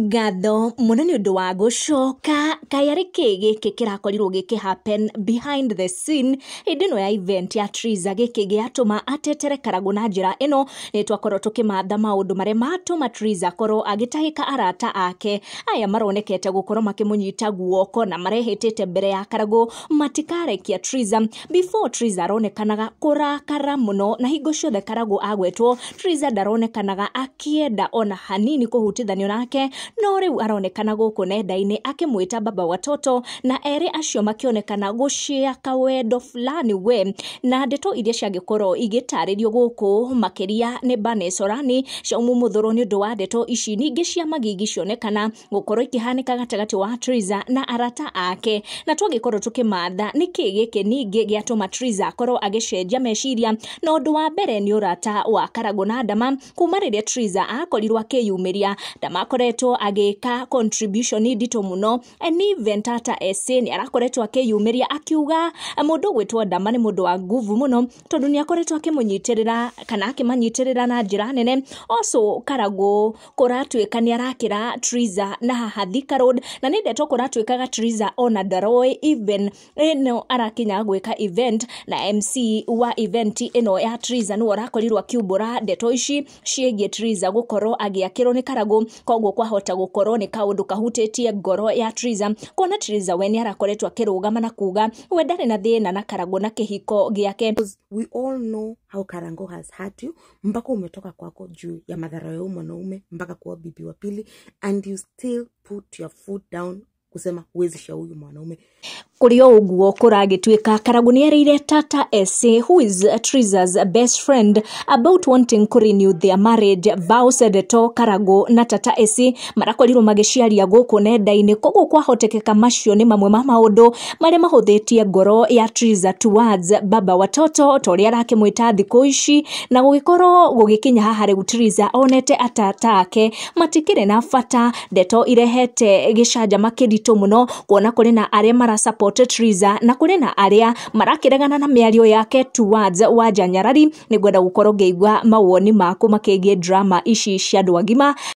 Ngatho muno ni undu wa gucoka kayari giki kirakorirwo giki happen behind the scene hindi no ya event ya Triza giki giatuma atetere Karangũ na njira ino ni twakorwo tukimatha maundu mare matuma Triza korwo agitahika arata ake aya maronekete gukorwo makimunyita guoko na marehitite mbere ya Karangũ matikarekia Triza before Triza aronekanaga kurakara muno na hingo ciothe Karangũ agwetwo Triza daronekanaga akienda ona hanini kuhutithanio nake no riu aronekana guku nenda-ini akimwita baba watoto na eri acio makionekana gucia kawendo fulani we na ndeto iria ciangikorwo igitaririo guku makiria ni Vanessa Orani cia umumuthuro ni undu wa ndeto ici ningi cia magigi cionekana gukorwo ikihanika gatagati wa Triza na arata ake na twagikorwo tukimatha niki giki ningi giatuma Triza akorwo agicenjia meciria no undu wa mbere ni urata wa Karangũ na Ndama kuma riria Triza akorirwo akiyumiria Ndama akoretwo agika contribution ndito muno any event ata ese ni arakoretwo akiyumiria akiuga mundu gwitwo Ndama ni mundu wa nguvu muno tondu ni akoretwo akimunyitirira kana akimanyitirira na njira nene also Karangũ kuratwika ni arakira Triza na haha Thika Road na ni ndeto kuratwikaga Triza ona Daroe even eno arakinya gwika event na MC wa event eno ya Triza no arakorirwo akiumbura ndeto ici ciegie Triza gukorwo agiakirwo ni Karangũ koguo kwahota gukorwo ni kaundu kahutĩtie ngoro ya Triza kona Triza we ni arakoretwo akirugama na kuga we ndari na thina na Karangũ na kihiko giake. We all know how Karangũ has hurt you mpaka umetoka kwako juu ya madhara ya mwanaume mpaka kuwa bibi wa pili and you still put your foot down kusema huwezi sha huyu mwanaume. Kurio uguo kuragitwika Karangũ ni erire Tata Esse who is Triza's best friend about wanting to renew their marriage vows ndeto Karangũ na Tata Esse marakorirwo magiciaria guku nenda-ini koguo kwahotekeka macio ni mamwe ma maundu maria mahuthitie ngoro ya Triza towards baba watoto toria arakimwita thiku ici na gugikorwo gugikinya haha riu Triza onete atata ake matikire na bata ndeto irehete gicanjama kiritu muno kuona kuri na aria mara support Triza na kuri na aria marakiregana na miario yake towards Wanja Nyarari ni gwenda gukorwo ngeigua mawoni maku makigie drama ici cia andu agima.